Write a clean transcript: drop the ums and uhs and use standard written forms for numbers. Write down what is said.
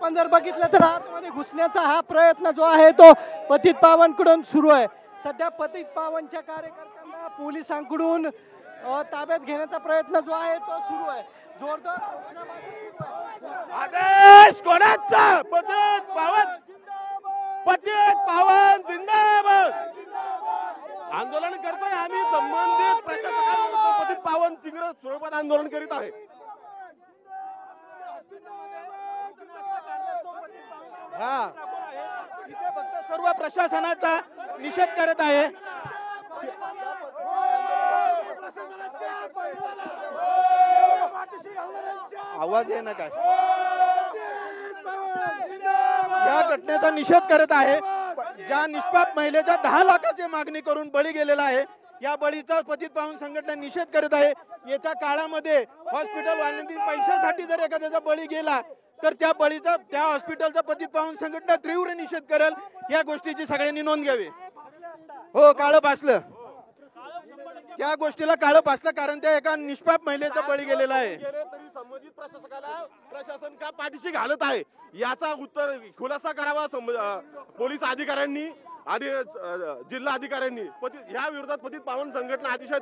आपण जर बघितलं तर आतमध्ये घुसण्याचा हा प्रयत्न जो आहे तो पतित पावनकडून सुरू आहे। सध्या पतित पावनच्या कार्यकर्त्यांना पोलिसांकडून ताब्यात घेण्याचा प्रयत्न जो आहे तो सुरू आहे। जोरदार घोषणाबाजी सुरू आहे। आदेश कोणाचा? पतित पावन जिंदाबाद। आंदोलन करतोय आम्ही, संबंधित प्रशासनाला पतित पावन तीव्र स्वरूपात आंदोलन करीत आहे। हा, इथे फक्त सर्व प्रशासनाचा निषेध करत आहे। आवाज आहे ना काय? या घटनेचा निषेध करत आहे। ज्या निष्पाप महिलेच्या 10 लाखाची मागणी करून बळी गेलेला आहे, या बळीचा पतित पावन संघटना निषेध करत आहे। येत्या काळामध्ये हॉस्पिटल वाल्यांनी पैशासाठी जर एखाद्याचा बळी गेला तर त्या बळीचा, त्या हॉस्पिटलचा पतित पावन संघटना तीव्र निषेध करेल। या गोष्टीची सगळ्यांनी नोंद घ्यावी। हो, काळं भासलं, त्या गोष्टीला काळं भासलं कारण त्या एका निष्पाप महिलेचा बळी गेलेला आहे। तरी संबंधित प्रशासन का पाठीशी घालत आहे याचा उत्तर खुलासा करावा पोलीस अधिकाऱ्यांनी आणि जिल्हा अधिकाऱ्यांनी। या विरोधात पतित पावन संघटना अतिशय